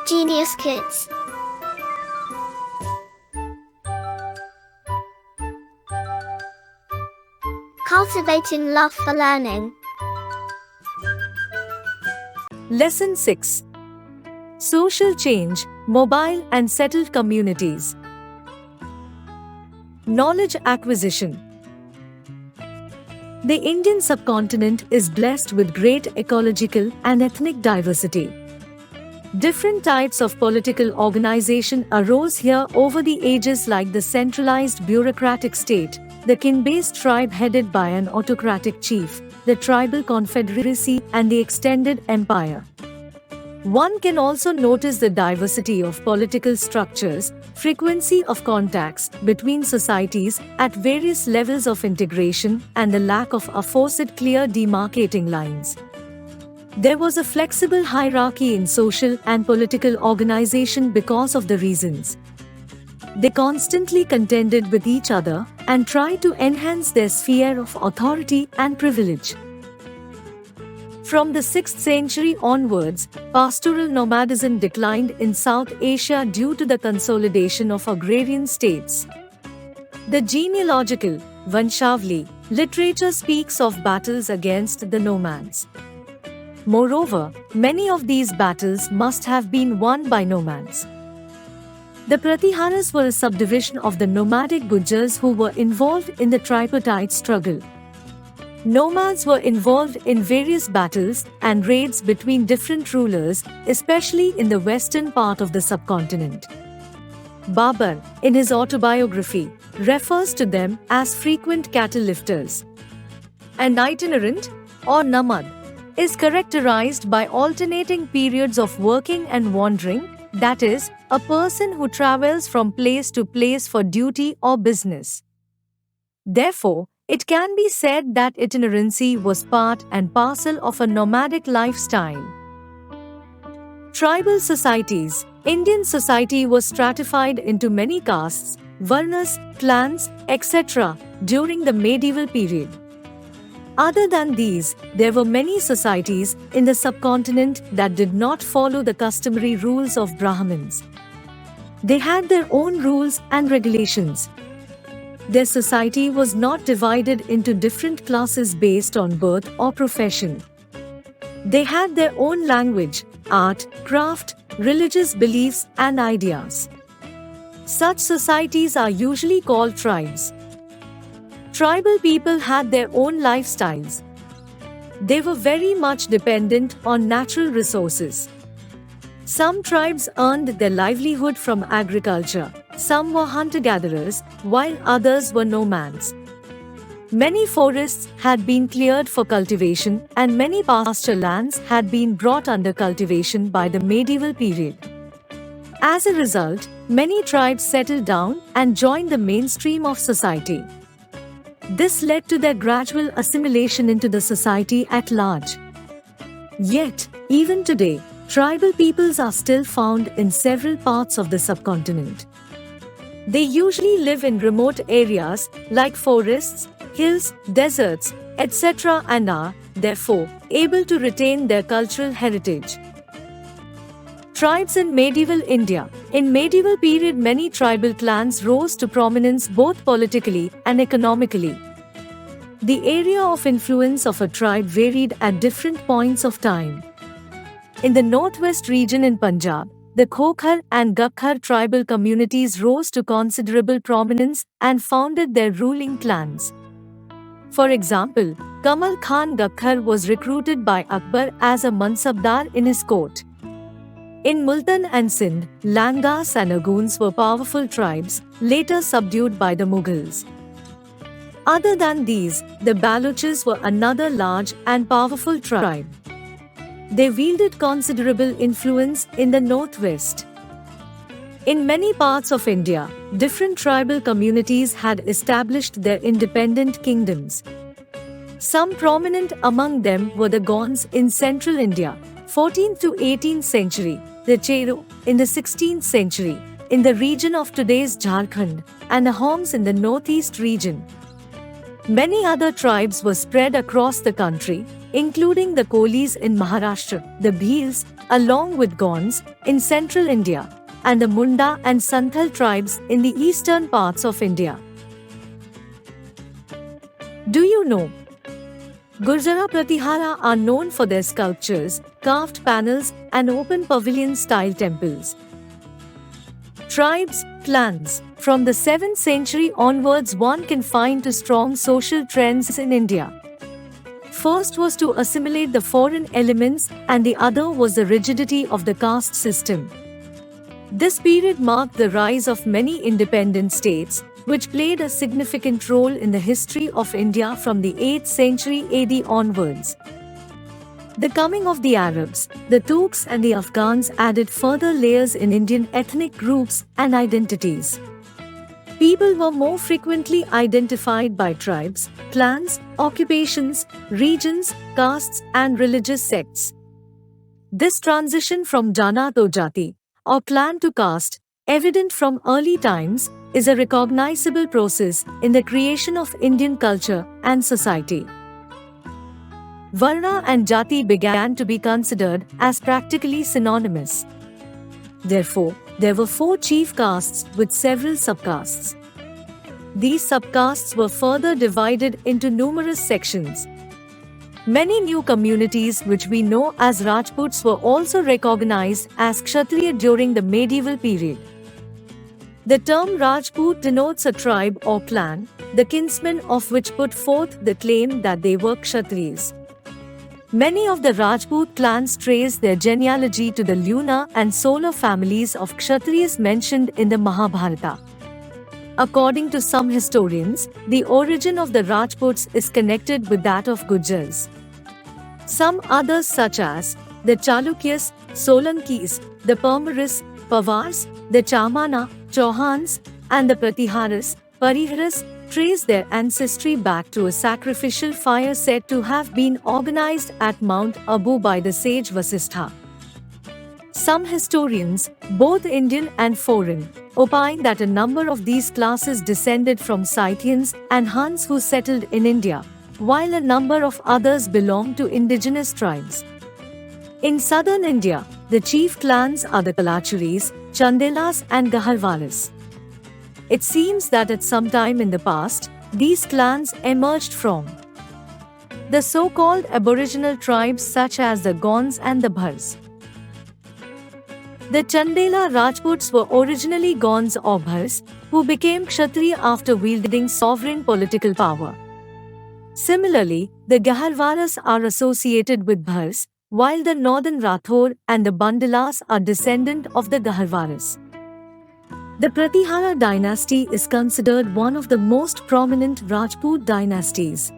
Genius Kids. Cultivating love for learning. Lesson 6. Social change, mobile and settled communities. Knowledge acquisition. The Indian subcontinent is blessed with great ecological and ethnic diversity. Different types of political organization arose here over the ages, like the centralized bureaucratic state, the kin-based tribe headed by an autocratic chief, the tribal confederacy, and the extended empire. One can also notice the diversity of political structures, frequency of contacts between societies at various levels of integration, and the lack of aforesaid clear demarcating lines. There was a flexible hierarchy in social and political organization because of the reasons. They constantly contended with each other and tried to enhance their sphere of authority and privilege. From the 6th century onwards, pastoral nomadism declined in South Asia due to the consolidation of agrarian states. The genealogical Vanshavali literature speaks of battles against the nomads. Moreover, many of these battles must have been won by nomads. The Pratiharas were a subdivision of the nomadic Gujars who were involved in the tripartite struggle. Nomads were involved in various battles and raids between different rulers, especially in the western part of the subcontinent. Babar, in his autobiography, refers to them as frequent cattle lifters. An itinerant, or namad, is characterized by alternating periods of working and wandering, that is, a person who travels from place to place for duty or business. Therefore, it can be said that itinerancy was part and parcel of a nomadic lifestyle. Tribal societies. Indian society was stratified into many castes, varnas, clans, etc. during the medieval period. Other than these, there were many societies in the subcontinent that did not follow the customary rules of Brahmins. They had their own rules and regulations. Their society was not divided into different classes based on birth or profession. They had their own language, art, craft, religious beliefs, and ideas. Such societies are usually called tribes. Tribal people had their own lifestyles. They were very much dependent on natural resources. Some tribes earned their livelihood from agriculture, some were hunter-gatherers, while others were nomads. Many forests had been cleared for cultivation, and many pasture lands had been brought under cultivation by the medieval period. As a result, many tribes settled down and joined the mainstream of society. This led to their gradual assimilation into the society at large. Yet, even today, tribal peoples are still found in several parts of the subcontinent. They usually live in remote areas like forests, hills, deserts, etc. and are, therefore, able to retain their cultural heritage. Tribes in medieval India. In medieval period, many tribal clans rose to prominence both politically and economically. The area of influence of a tribe varied at different points of time. In the northwest region in Punjab, the Khokhar and Gakhar tribal communities rose to considerable prominence and founded their ruling clans. For example, Kamal Khan Gakhar was recruited by Akbar as a mansabdar in his court. In Multan and Sindh, Langas and Aguns were powerful tribes, later subdued by the Mughals. Other than these, the Baloches were another large and powerful tribe. They wielded considerable influence in the northwest. In many parts of India, different tribal communities had established their independent kingdoms. Some prominent among them were the Gonds in central India, 14th to 18th century, the Chero in the 16th century, in the region of today's Jharkhand, and the Homs in the northeast region. Many other tribes were spread across the country, including the Kolis in Maharashtra, the Bhils, along with Gonds, in central India, and the Munda and Santhal tribes in the eastern parts of India. Do you know? Gurjara Pratihara are known for their sculptures, carved panels, and open pavilion-style temples. Tribes, clans. From the 7th century onwards, one can find two strong social trends in India. First was to assimilate the foreign elements, and the other was the rigidity of the caste system. This period marked the rise of many independent states, which played a significant role in the history of India from the 8th century AD onwards. The coming of the Arabs, the Turks, and the Afghans added further layers in Indian ethnic groups and identities. People were more frequently identified by tribes, clans, occupations, regions, castes, and religious sects. This transition from Jana to Jati, or clan to caste, evident from early times, is a recognizable process in the creation of Indian culture and society. Varna and Jati began to be considered as practically synonymous. Therefore, there were 4 chief castes with several subcastes. These subcastes were further divided into numerous sections. Many new communities which we know as Rajputs were also recognized as Kshatriya during the medieval period. The term Rajput denotes a tribe or clan, the kinsmen of which put forth the claim that they were Kshatriyas. Many of the Rajput clans trace their genealogy to the lunar and solar families of Kshatriyas mentioned in the Mahabharata. According to some historians, the origin of the Rajputs is connected with that of Gujars. Some others, such as the Chalukyas, Solankis, the Parmaris, Pawars, the Chamana, Chauhans, and the Pratiharas, Pariharas, trace their ancestry back to a sacrificial fire said to have been organized at Mount Abu by the sage Vasistha. Some historians, both Indian and foreign, opine that a number of these classes descended from Scythians and Huns who settled in India, while a number of others belonged to indigenous tribes. In southern India, the chief clans are the Kalachuris, Chandelas, and Gaharwalas. It seems that at some time in the past, these clans emerged from the so-called aboriginal tribes such as the Gonds and the Bhars. The Chandela Rajputs were originally Gonds or Bhars, who became Kshatriya after wielding sovereign political power. Similarly, the Gaharwalas are associated with Bhars, while the northern Rathore and the Bandalas are descendant of the Gaharwalas. The Pratihara dynasty is considered one of the most prominent Rajput dynasties.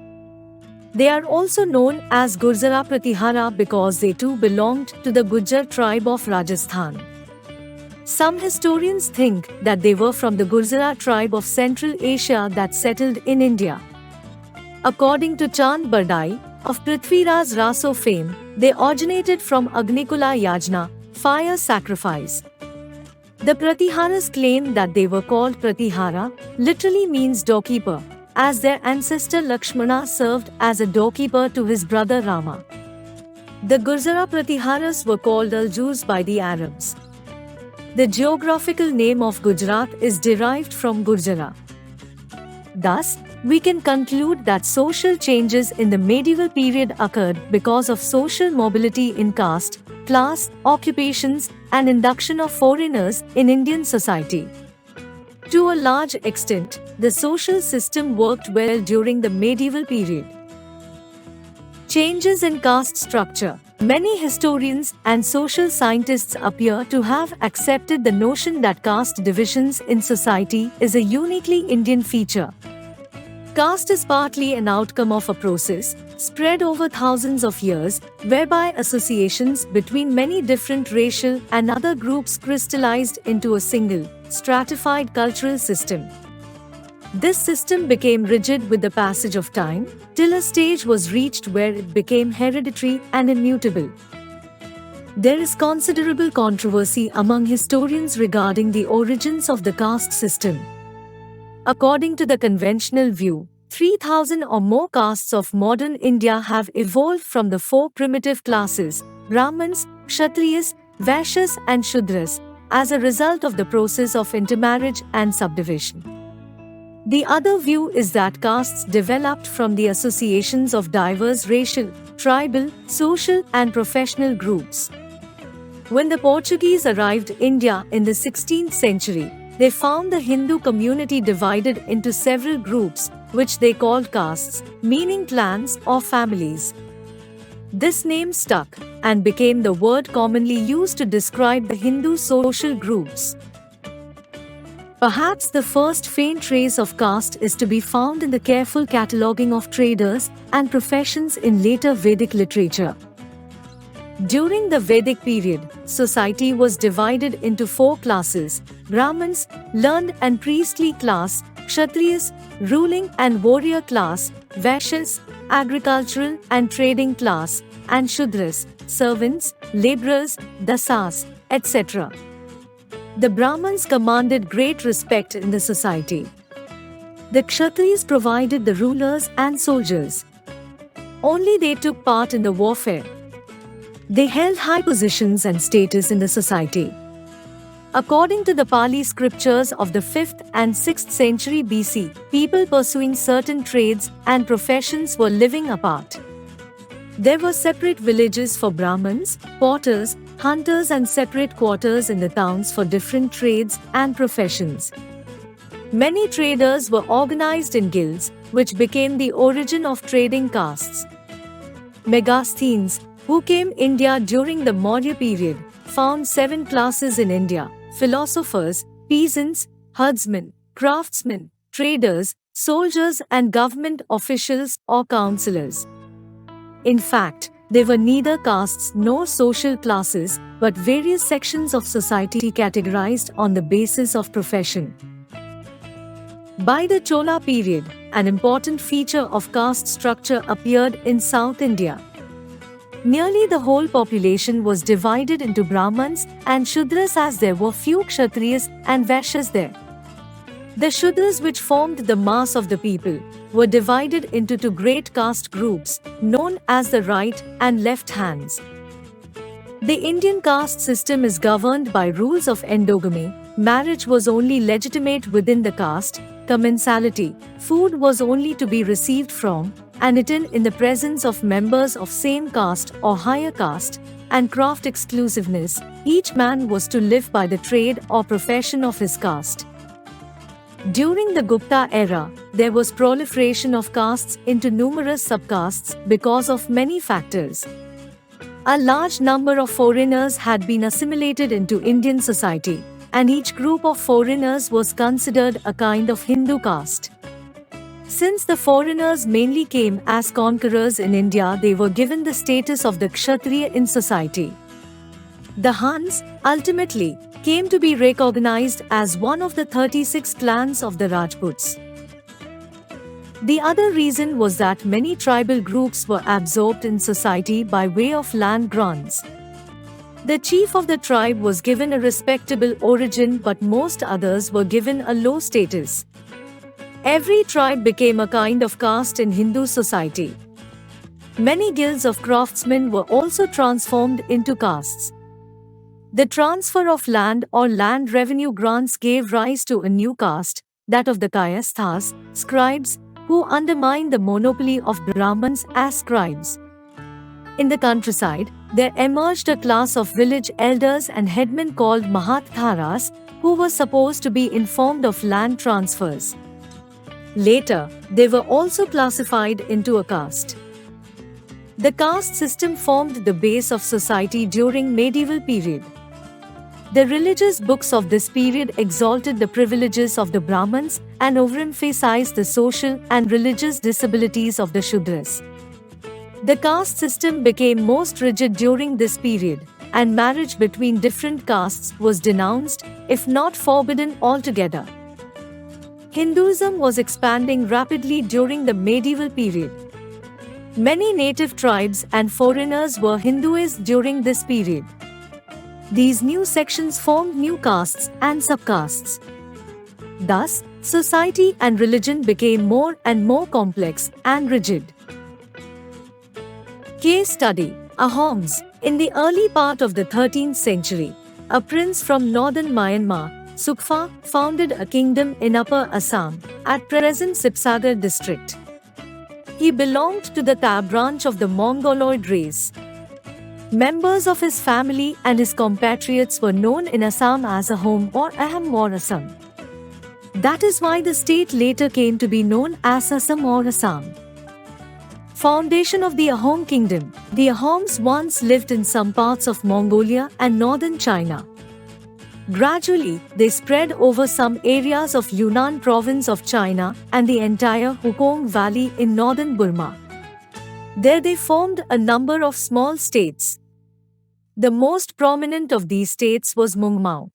They are also known as Gurjara Pratihara because they too belonged to the Gujjar tribe of Rajasthan. Some historians think that they were from the Gurjara tribe of Central Asia that settled in India. According to Chand Bardai, of Prithviraj Raso fame, they originated from Agnikula Yajna, fire sacrifice. The Pratiharas claim that they were called Pratihara, literally means doorkeeper, as their ancestor Lakshmana served as a doorkeeper to his brother Rama. The Gurjara Pratiharas were called Aljuz by the Arabs. The geographical name of Gujarat is derived from Gurjara. Thus, we can conclude that social changes in the medieval period occurred because of social mobility in caste, class, occupations, and induction of foreigners in Indian society. To a large extent, the social system worked well during the medieval period. Changes in caste structure. Many historians and social scientists appear to have accepted the notion that caste divisions in society is a uniquely Indian feature. Caste is partly an outcome of a process, spread over thousands of years, whereby associations between many different racial and other groups crystallized into a single, stratified cultural system. This system became rigid with the passage of time, till a stage was reached where it became hereditary and immutable. There is considerable controversy among historians regarding the origins of the caste system. According to the conventional view, 3,000 or more castes of modern India have evolved from the four primitive classes, Brahmins, Kshatriyas, Vaishyas and Shudras, as a result of the process of intermarriage and subdivision. The other view is that castes developed from the associations of diverse racial, tribal, social and professional groups. When the Portuguese arrived in India in the 16th century, they found the Hindu community divided into several groups, which they called castes, meaning clans or families. This name stuck and became the word commonly used to describe the Hindu social groups. Perhaps the first faint trace of caste is to be found in the careful cataloguing of traders and professions in later Vedic literature. During the Vedic period, society was divided into four classes: Brahmins, learned and priestly class; Kshatriyas, ruling and warrior class; Vaishyas, agricultural and trading class; and Shudras, servants, laborers, dasas, etc. The Brahmins commanded great respect in the society. The Kshatriyas provided the rulers and soldiers. Only they took part in the warfare. They held high positions and status in the society. According to the Pali scriptures of the 5th and 6th century BC, people pursuing certain trades and professions were living apart. There were separate villages for Brahmins, potters, hunters and separate quarters in the towns for different trades and professions. Many traders were organized in guilds, which became the origin of trading castes. Megasthenes, who came India during the Maurya period, found 7 classes in India: philosophers, peasants, herdsmen, craftsmen, traders, soldiers and government officials or councillors. In fact, they were neither castes nor social classes, but various sections of society categorized on the basis of profession. By the Chola period, an important feature of caste structure appeared in South India. Nearly the whole population was divided into Brahmins and Shudras, as there were few Kshatriyas and Vaishyas there. The Shudras, which formed the mass of the people, were divided into 2 great caste groups, known as the right and left hands. The Indian caste system is governed by rules of endogamy. Marriage was only legitimate within the caste. Commensality, food was only to be received from and eaten in the presence of members of same caste or higher caste, and craft exclusiveness, each man was to live by the trade or profession of his caste. During the Gupta era, there was proliferation of castes into numerous subcastes because of many factors. A large number of foreigners had been assimilated into Indian society, and each group of foreigners was considered a kind of Hindu caste. Since the foreigners mainly came as conquerors in India, they were given the status of the Kshatriya in society. The Hans, ultimately, came to be recognized as one of the 36 clans of the Rajputs. The other reason was that many tribal groups were absorbed in society by way of land grants. The chief of the tribe was given a respectable origin, but most others were given a low status. Every tribe became a kind of caste in Hindu society. Many guilds of craftsmen were also transformed into castes. The transfer of land or land revenue grants gave rise to a new caste, that of the Kayasthas, scribes, who undermined the monopoly of Brahmins as scribes. In the countryside, there emerged a class of village elders and headmen called Mahatharas, who were supposed to be informed of land transfers. Later, they were also classified into a caste. The caste system formed the base of society during medieval period. The religious books of this period exalted the privileges of the Brahmins and overemphasized the social and religious disabilities of the Shudras. The caste system became most rigid during this period, and marriage between different castes was denounced, if not forbidden altogether. Hinduism was expanding rapidly during the medieval period. Many native tribes and foreigners were Hindus during this period. These new sections formed new castes and subcastes. Thus, society and religion became more and more complex and rigid. Case study: Ahoms. In the early part of the 13th century, a prince from northern Myanmar, Sukfa, founded a kingdom in Upper Assam, at present Sibsagar district. He belonged to the Ta branch of the Mongoloid race. Members of his family and his compatriots were known in Assam as Ahom or Aham or Assam. That is why the state later came to be known as Assam or Assam. Foundation of the Ahom Kingdom. The Ahoms once lived in some parts of Mongolia and northern China. Gradually, they spread over some areas of Yunnan province of China and the entire Hukong Valley in northern Burma. There they formed a number of small states. The most prominent of these states was Mungmao.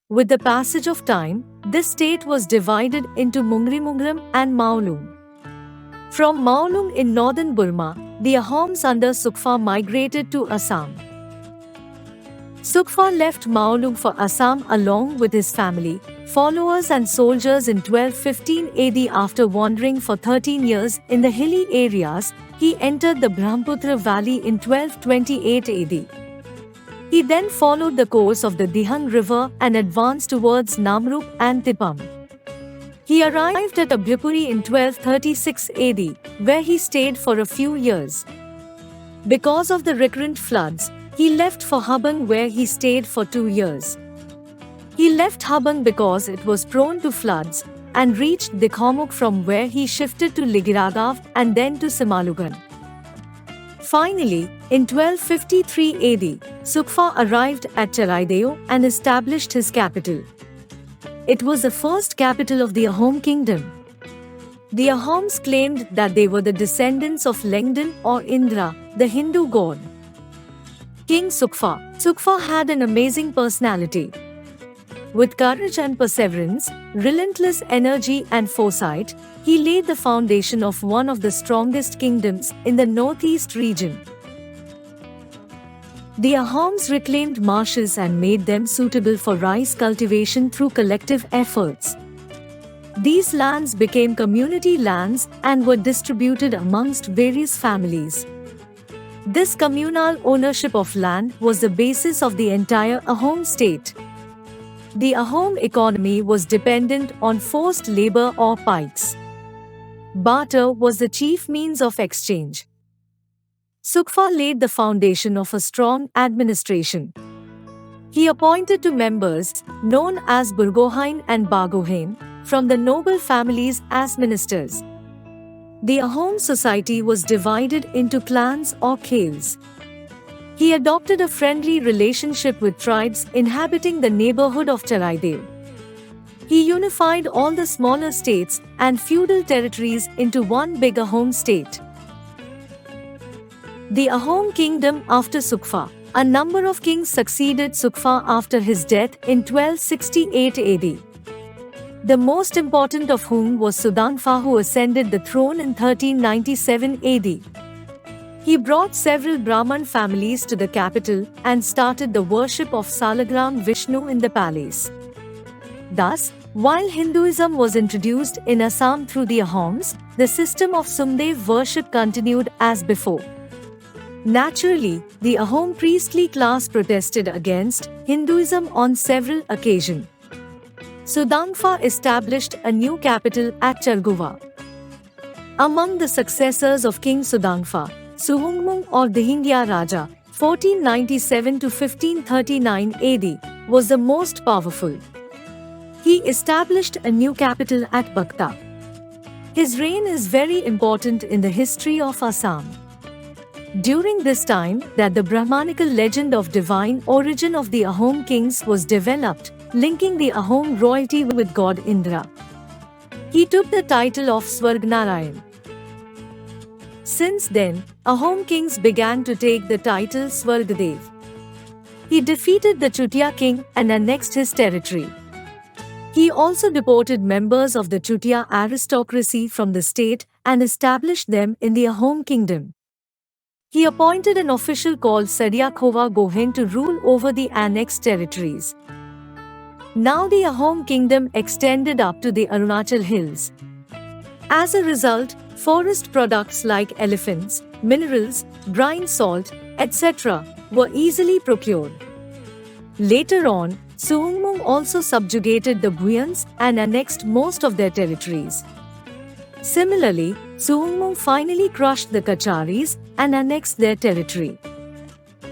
With the passage of time, this state was divided into Mungrimungram and Maolung. From Maolung in northern Burma, the Ahoms under Sukfa migrated to Assam. Sukfa left Maolung for Assam along with his family, followers and soldiers in 1215 AD. After wandering for 13 years in the hilly areas, he entered the Brahmaputra Valley in 1228 AD. He then followed the course of the Dihang River and advanced towards Namrup and Tipam. He arrived at Abhyapuri in 1236 AD, where he stayed for a few years. Because of the recurrent floods, he left for Habang, where he stayed for 2 years. He left Habang because it was prone to floods, and reached Dikhomuk, from where he shifted to Ligiragav and then to Simalugan. Finally, in 1253 AD, Sukfa arrived at Charaideo and established his capital. It was the first capital of the Ahom kingdom. The Ahoms claimed that they were the descendants of Lengdan or Indra, the Hindu god. King Sukfa. Sukfa had an amazing personality. With courage and perseverance, relentless energy and foresight, he laid the foundation of one of the strongest kingdoms in the northeast region. The Ahoms reclaimed marshes and made them suitable for rice cultivation through collective efforts. These lands became community lands and were distributed amongst various families. This communal ownership of land was the basis of the entire Ahom state. The Ahom economy was dependent on forced labor or pikes. Barter was the chief means of exchange. Sukfa laid the foundation of a strong administration. He appointed two members, known as Burgohain and Bagohain, from the noble families as ministers. The Ahom society was divided into clans or khels. He adopted a friendly relationship with tribes inhabiting the neighborhood of Charaideo. He unified all the smaller states and feudal territories into one big Ahom state. The Ahom kingdom after Sukfa. A number of kings succeeded Sukfa after his death in 1268 AD. The most important of whom was Sudangfa, who ascended the throne in 1397 AD. He brought several Brahman families to the capital and started the worship of Salagram Vishnu in the palace. Thus, while Hinduism was introduced in Assam through the Ahoms, the system of Sumdev worship continued as before. Naturally, the Ahom priestly class protested against Hinduism on several occasions. Sudangfa established a new capital at Charguva. Among the successors of King Sudangfa, Suhungmung or Dihingya Raja, 1497 to 1539 AD, was the most powerful. He established a new capital at Bakta. His reign is very important in the history of Assam. During this time that the Brahmanical legend of divine origin of the Ahom kings was developed, linking the Ahom royalty with god Indra. He took the title of Swargnarayan. Since then, Ahom kings began to take the title Swargdev. He defeated the Chutiya king and annexed his territory. He also deported members of the Chutiya aristocracy from the state and established them in the Ahom kingdom. He appointed an official called Sariakhova Gohen to rule over the annexed territories. Now the Ahom kingdom extended up to the Arunachal hills. As a result, forest products like elephants, minerals, brine salt, etc. were easily procured. Later on, Suhumung also subjugated the Bhuyans and annexed most of their territories. Similarly, Suhumung finally crushed the Kacharis and annexed their territory.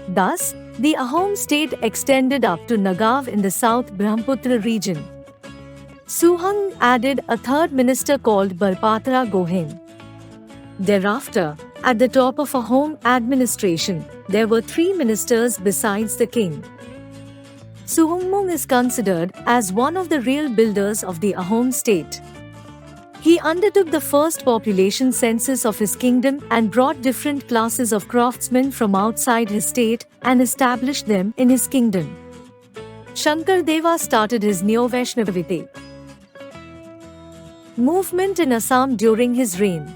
Thus, the Ahom state extended up to Nagav in the South Brahmaputra region. Suhung added a third minister called Barpatra Gohain. Thereafter, at the top of Ahom administration, there were 3 ministers besides the king. Suhumung is considered as one of the real builders of the Ahom state. He undertook the first population census of his kingdom and brought different classes of craftsmen from outside his state and established them in his kingdom. Shankardeva started his Neo-Vaishnavite movement in Assam during his reign.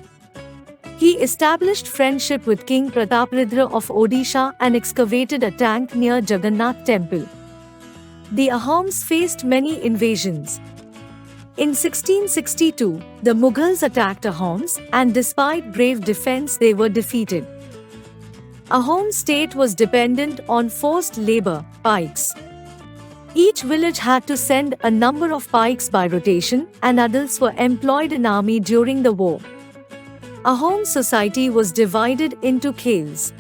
He established friendship with King Pratapruddra of Odisha and excavated a tank near Jagannath temple. The Ahoms faced many invasions. In 1662, the Mughals attacked Ahoms, and despite brave defense they were defeated. Ahom state was dependent on forced labor, pikes. Each village had to send a number of pikes by rotation, and adults were employed in army during the war. Ahom society was divided into khels.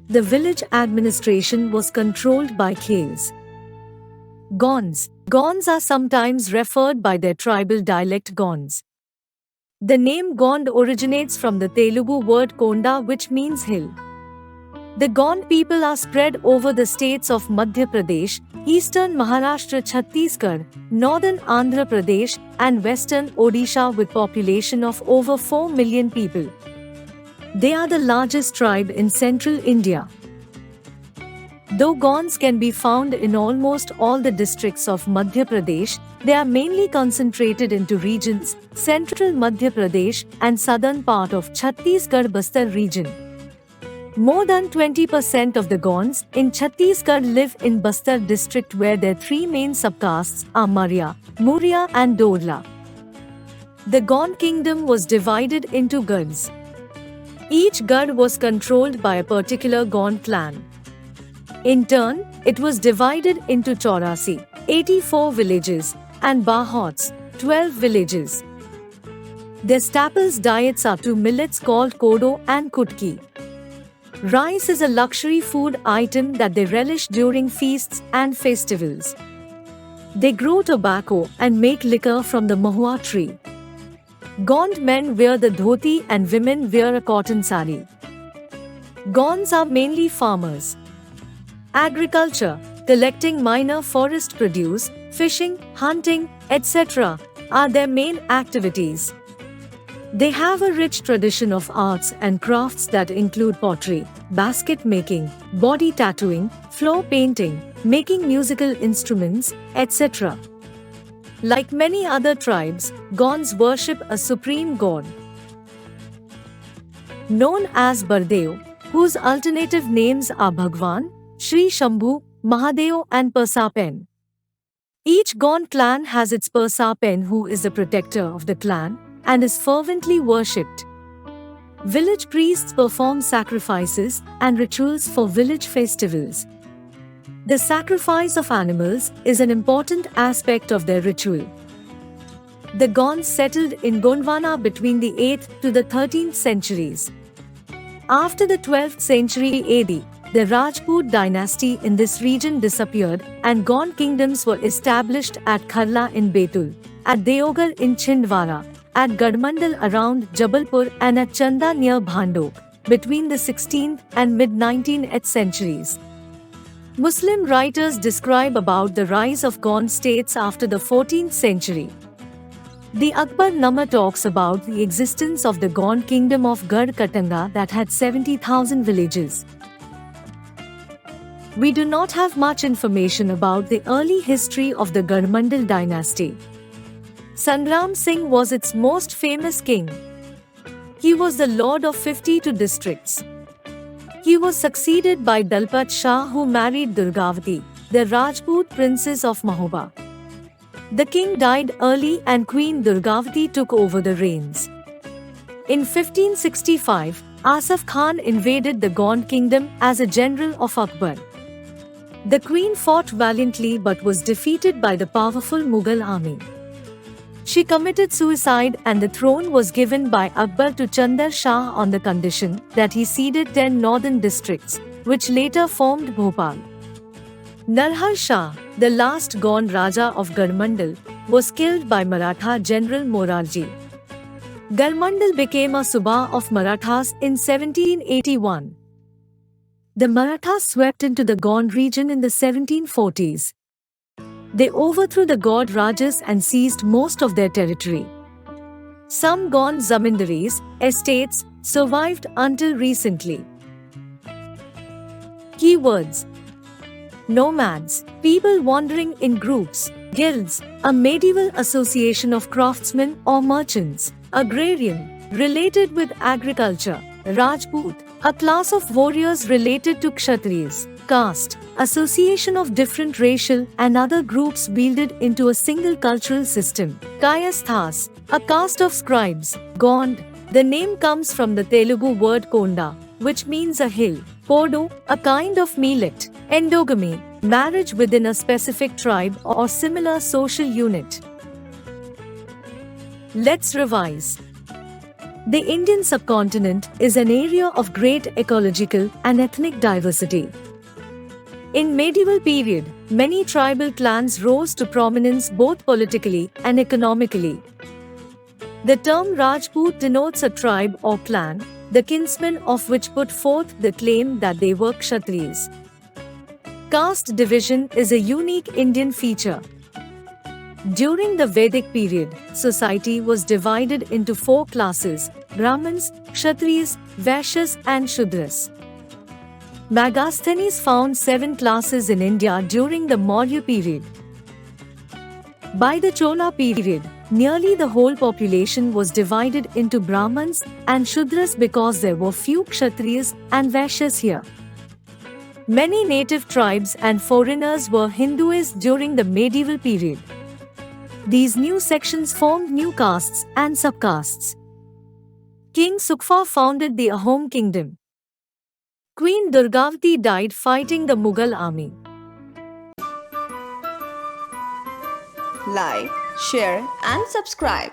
The village administration was controlled by khels. Gonds. Gonds are sometimes referred by their tribal dialect Gonds. The name Gond originates from the Telugu word Konda, which means hill. The Gond people are spread over the states of Madhya Pradesh, eastern Maharashtra, Chhattisgarh, northern Andhra Pradesh, and western Odisha with population of over 4 million people. They are the largest tribe in central India. Though Gonds can be found in almost all the districts of Madhya Pradesh, they are mainly concentrated into regions, central Madhya Pradesh and southern part of Chhattisgarh Bastar region. More than 20% of the Gonds in Chhattisgarh live in Bastar district, where their 3 main subcastes are Maurya, Murya and Dorla. The Gond kingdom was divided into Gards. Each Gard was controlled by a particular Gond clan. In turn, it was divided into Chaurasi, 84 villages, and Bahots, 12 villages. Their staples diets are 2 millets called kodo and kutki. Rice is a luxury food item that they relish during feasts and festivals. They grow tobacco and make liquor from the mahua tree. Gond men wear the dhoti and women wear a cotton sari. Gonds are mainly farmers. Agriculture, collecting minor forest produce, fishing, hunting, etc. are their main activities. They have a rich tradition of arts and crafts that include pottery, basket making, body tattooing, floor painting, making musical instruments, etc. Like many other tribes, Gonds worship a supreme god known as Bardev, whose alternative names are Bhagwan, Shri Shambhu, Mahadev and Persapen. Each Gond clan has its Persapen, who is the protector of the clan and is fervently worshipped. Village priests perform sacrifices and rituals for village festivals. The sacrifice of animals is an important aspect of their ritual. The Gonds settled in Gondwana between the 8th to the 13th centuries. After the 12th century AD, the Rajput dynasty in this region disappeared and Gond kingdoms were established at Kharla in Betul, at Deoghar in Chhindwara, at Gadmandal around Jabalpur and at Chanda near Bhandok, between the 16th and mid-19th centuries. Muslim writers describe about the rise of Gond states after the 14th century. The Akbarnama talks about the existence of the Gond kingdom of Gad Katanga that had 70,000 villages. We do not have much information about the early history of the Gadmandal dynasty. Sangram Singh was its most famous king. He was the lord of 52 districts. He was succeeded by Dalpat Shah, who married Durgavati, the Rajput princess of Mahoba. The king died early and Queen Durgavati took over the reins. In 1565, Asaf Khan invaded the Gond kingdom as a general of Akbar. The queen fought valiantly but was defeated by the powerful Mughal army. She committed suicide and the throne was given by Akbar to Chandar Shah on the condition that he ceded 10 northern districts, which later formed Bhopal. Narhar Shah, the last Gond Raja of Garmandal, was killed by Maratha General Morarji. Garmandal became a Suba of Marathas in 1781. The Marathas swept into the Gond region in the 1740s. They overthrew the Gond Rajas and seized most of their territory. Some Gond zamindaries, estates, survived until recently. Keywords: nomads, people wandering in groups; guilds, a medieval association of craftsmen or merchants; agrarian, related with agriculture; Rajput, a class of warriors related to Kshatriyas; caste, association of different racial and other groups welded into a single cultural system; Kayasthas, a caste of scribes; Gond, the name comes from the Telugu word Konda, which means a hill; Podo, a kind of millet; endogamy, marriage within a specific tribe or similar social unit. Let's revise. The Indian subcontinent is an area of great ecological and ethnic diversity. In medieval period, many tribal clans rose to prominence both politically and economically. The term Rajput denotes a tribe or clan, the kinsmen of which put forth the claim that they were Kshatriyas. Caste division is a unique Indian feature. During the Vedic period, society was divided into 4 classes: Brahmins, Kshatriyas, Vaishyas and Shudras. Megasthenes found 7 classes in India during the Maurya period. By the Chola period, nearly the whole population was divided into Brahmins and Shudras because there were few Kshatriyas and Vaishyas here. Many native tribes and foreigners were Hindus during the medieval period. These new sections formed new castes and subcastes. King Sukhfa founded the Ahom kingdom. Queen Durgavati died fighting the Mughal army. Like, share and subscribe.